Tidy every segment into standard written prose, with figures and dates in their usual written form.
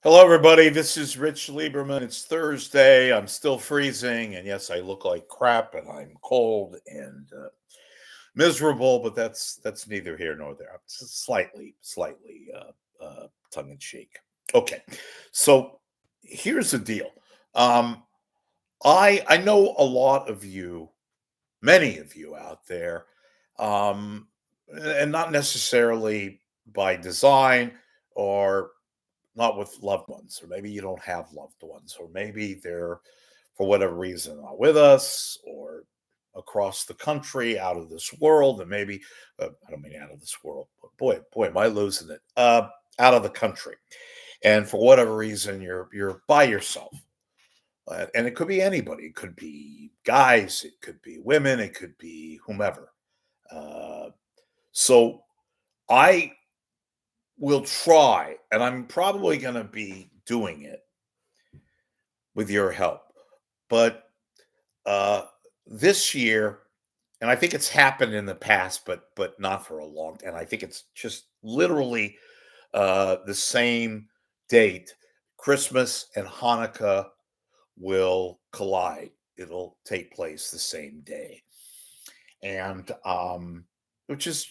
Hello, everybody. This is Rich Lieberman. It's Thursday. I'm still freezing, and yes, I look like crap, and I'm cold and miserable. But that's neither here nor there. It's just slightly, tongue in cheek. Okay, so here's the deal. Um, I know a lot of you, many of you out there, um, and not necessarily by design or not with loved ones, or maybe you don't have loved ones, or maybe they're for whatever reason not with us, or across the country, out of this world, and maybe I don't mean out of this world, but boy, am I losing it. Out of the country, and for whatever reason, you're by yourself, and it could be anybody. It could be guys, it could be women, it could be whomever. Uh, so I will try, and I'm probably going to be doing it with your help. But uh, this year, and I think it's happened in the past, but not for a long. And I think it's just literally the same date. Christmas and Hanukkah will collide. It'll take place the same day, and which is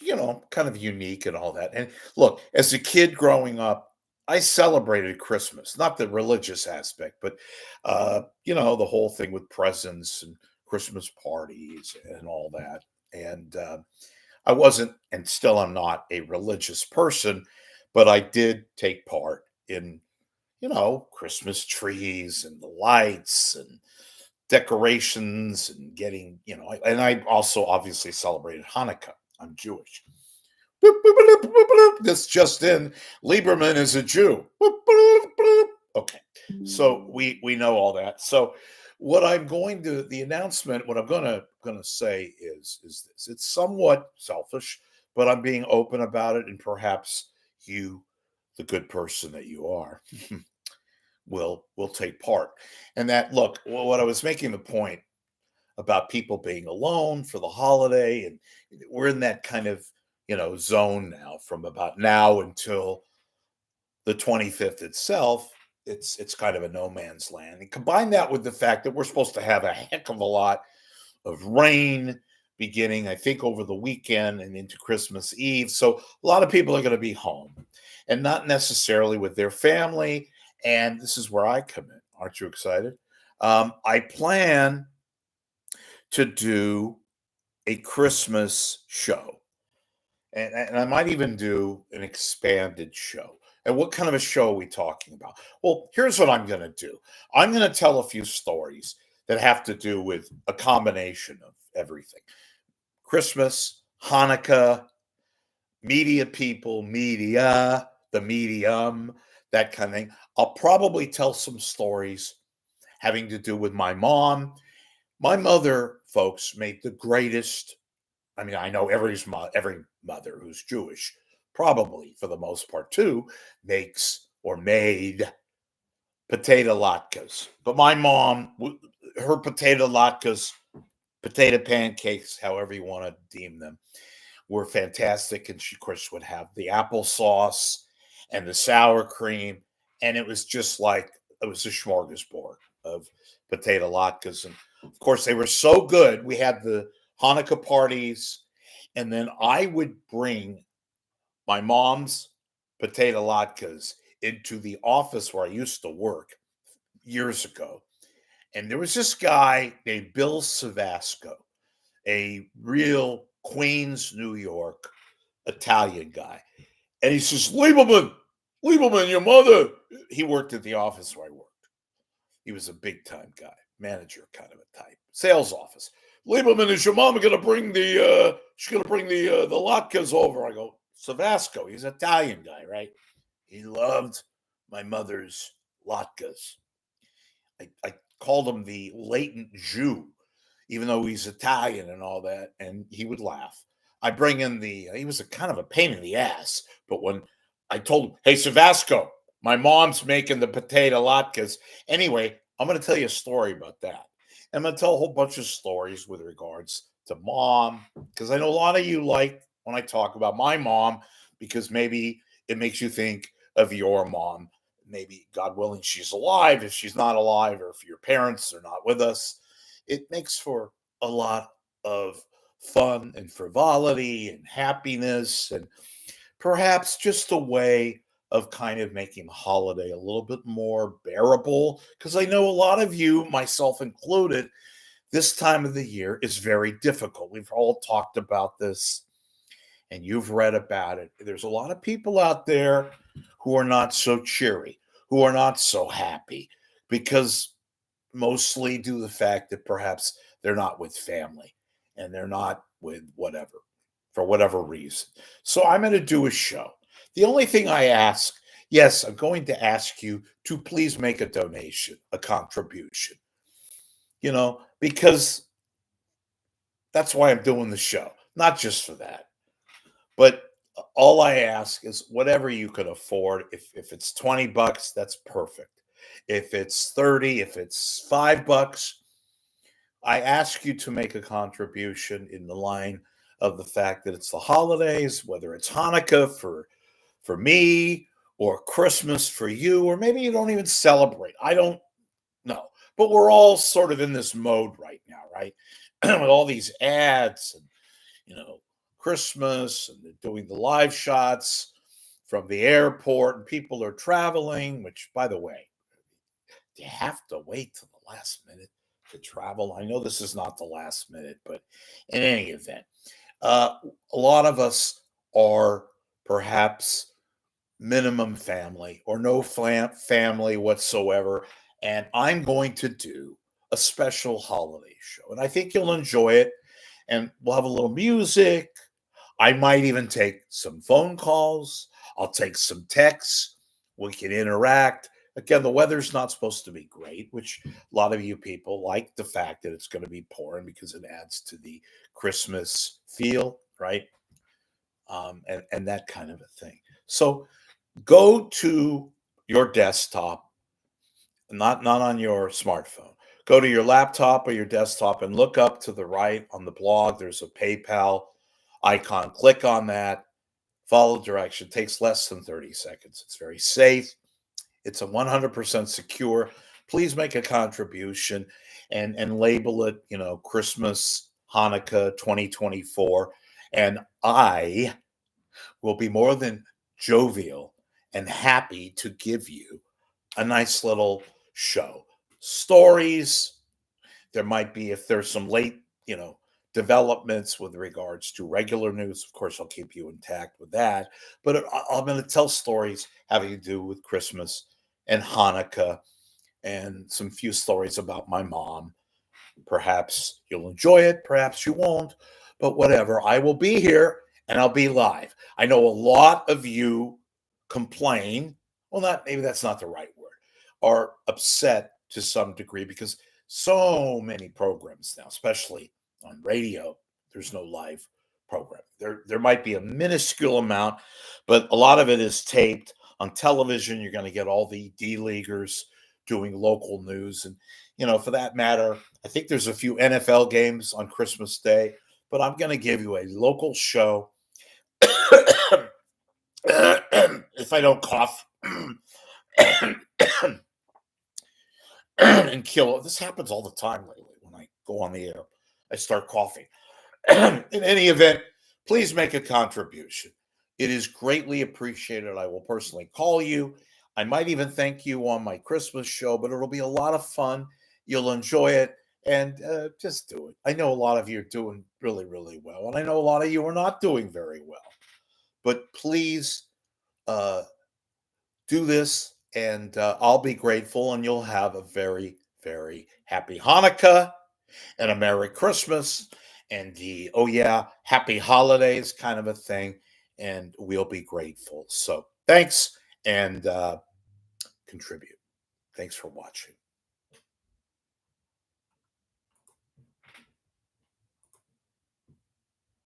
kind of unique and all that. And look, as a kid growing up, I celebrated Christmas, not the religious aspect, but the whole thing with presents and Christmas parties and all that. And I wasn't, and still I'm not a religious person, but I did take part in Christmas trees and the lights and decorations and getting, and I also obviously celebrated Hanukkah. I'm Jewish. Boop, boop, boop, boop, boop. This just in, Lieberman is a Jew. Boop, boop, boop. Okay, so we know all that. So what I'm going to the announcement, what I'm gonna say is this. It's somewhat selfish, but I'm being open about it, and perhaps you, the good person that you are, will take part. And that look, what I was making the point about people being alone for the holiday, and we're in that kind of zone now from about now until the 25th itself. It's kind of a no man's land, and combine that with the fact that we're supposed to have a heck of a lot of rain beginning, I think, over the weekend and into Christmas Eve. So a lot of people are going to be home and not necessarily with their family. And this is where I come in. Aren't you excited? I plan to do a Christmas show, and I might even do an expanded show. And what kind of a show are we talking about? Well, here's what I'm going to do. I'm going to tell a few stories that have to do with a combination of everything: Christmas, Hanukkah, media people, media, the medium, that kind of thing. I'll probably tell some stories having to do with my mom. My mother, folks, made the greatest. I mean, I know every mother who's Jewish, probably for the most part too, makes or made potato latkes. But my mom, her potato latkes, potato pancakes, however you want to deem them, were fantastic. And she, of course, would have the applesauce and the sour cream. And it was just like it was a smorgasbord of potato latkes. And of course, they were so good. We had the Hanukkah parties. And then I would bring my mom's potato latkes into the office where I used to work years ago. And there was this guy named Bill Savasco, a real Queens, New York Italian guy. And he says, Lieberman, your mother. He worked at the office where I worked. He was a big time guy, manager kind of a type, sales office. Lieberman, is your mama gonna bring she's gonna bring the latkes over? I go, Savasco, he's an Italian guy, right? He loved my mother's latkes. I called him the latent Jew, even though he's Italian and all that, and he would laugh. I bring in he was a kind of a pain in the ass, but when I told him, hey, Savasco, my mom's making the potato latkes. Anyway, I'm going to tell you a story about that. I'm going to tell a whole bunch of stories with regards to mom, because I know a lot of you like when I talk about my mom, because maybe it makes you think of your mom, maybe, God willing, she's alive. If she's not alive, or if your parents are not with us, it makes for a lot of fun and frivolity and happiness, and perhaps just a way of kind of making the holiday a little bit more bearable. Because I know a lot of you, myself included, this time of the year is very difficult. We've all talked about this and you've read about it. There's a lot of people out there who are not so cheery, who are not so happy, because mostly due to the fact that perhaps they're not with family and they're not with whatever, for whatever reason. So I'm going to do a show. The only thing I ask, yes, I'm going to ask you to please make a donation, a contribution, because that's why I'm doing the show, not just for that. But all I ask is whatever you could afford. If it's $20, that's perfect. If it's 30, if it's $5, I ask you to make a contribution in the line of the fact that it's the holidays, whether it's Hanukkah for me, or Christmas for you, or maybe you don't even celebrate. I don't know. But we're all sort of in this mode right now, right? With all these ads and Christmas, and they're doing the live shots from the airport, and people are traveling, which, by the way, you have to wait till the last minute to travel. I know this is not the last minute, but in any event, uh, a lot of us are perhaps minimum family or no family whatsoever. And I'm going to do a special holiday show. And I think you'll enjoy it. And we'll have a little music. I might even take some phone calls. I'll take some texts. We can interact. Again, the weather's not supposed to be great, which a lot of you people like the fact that it's going to be pouring because it adds to the Christmas feel, right? And that kind of a thing. So go to your desktop, not on your smartphone. Go to your laptop or your desktop and look up to the right on the blog. There's a PayPal icon. Click on that. Follow direction. It takes less than 30 seconds. It's very safe. It's a 100% secure. Please make a contribution and label it, Christmas, Hanukkah 2024. And I will be more than jovial and happy to give you a nice little show. Stories. There might be, if there's some late, developments with regards to regular news, of course, I'll keep you intact with that. But I'm going to tell stories having to do with Christmas and Hanukkah, and some few stories about my mom. Perhaps you'll enjoy it, perhaps you won't, but whatever. I will be here and I'll be live. I know a lot of you complain. Well, not maybe that's not the right word, are upset to some degree because so many programs now, especially on radio, there's no live program. There might be a minuscule amount, but a lot of it is taped. On television, you're going to get all the D-leaguers doing local news. And, for that matter, I think there's a few NFL games on Christmas Day, but I'm going to give you a local show. If I don't cough and kill, this happens all the time lately when I go on the air. I start coughing. In any event, please make a contribution. It is greatly appreciated. I will personally call you. I might even thank you on my Christmas show, but it'll be a lot of fun. You'll enjoy it, and just do it. I know a lot of you are doing really, really well, and I know a lot of you are not doing very well. But please uh, do this, and I'll be grateful, and you'll have a very, very happy Hanukkah and a Merry Christmas and the, oh yeah, happy holidays kind of a thing. And we'll be grateful. So thanks, and contribute. Thanks for watching.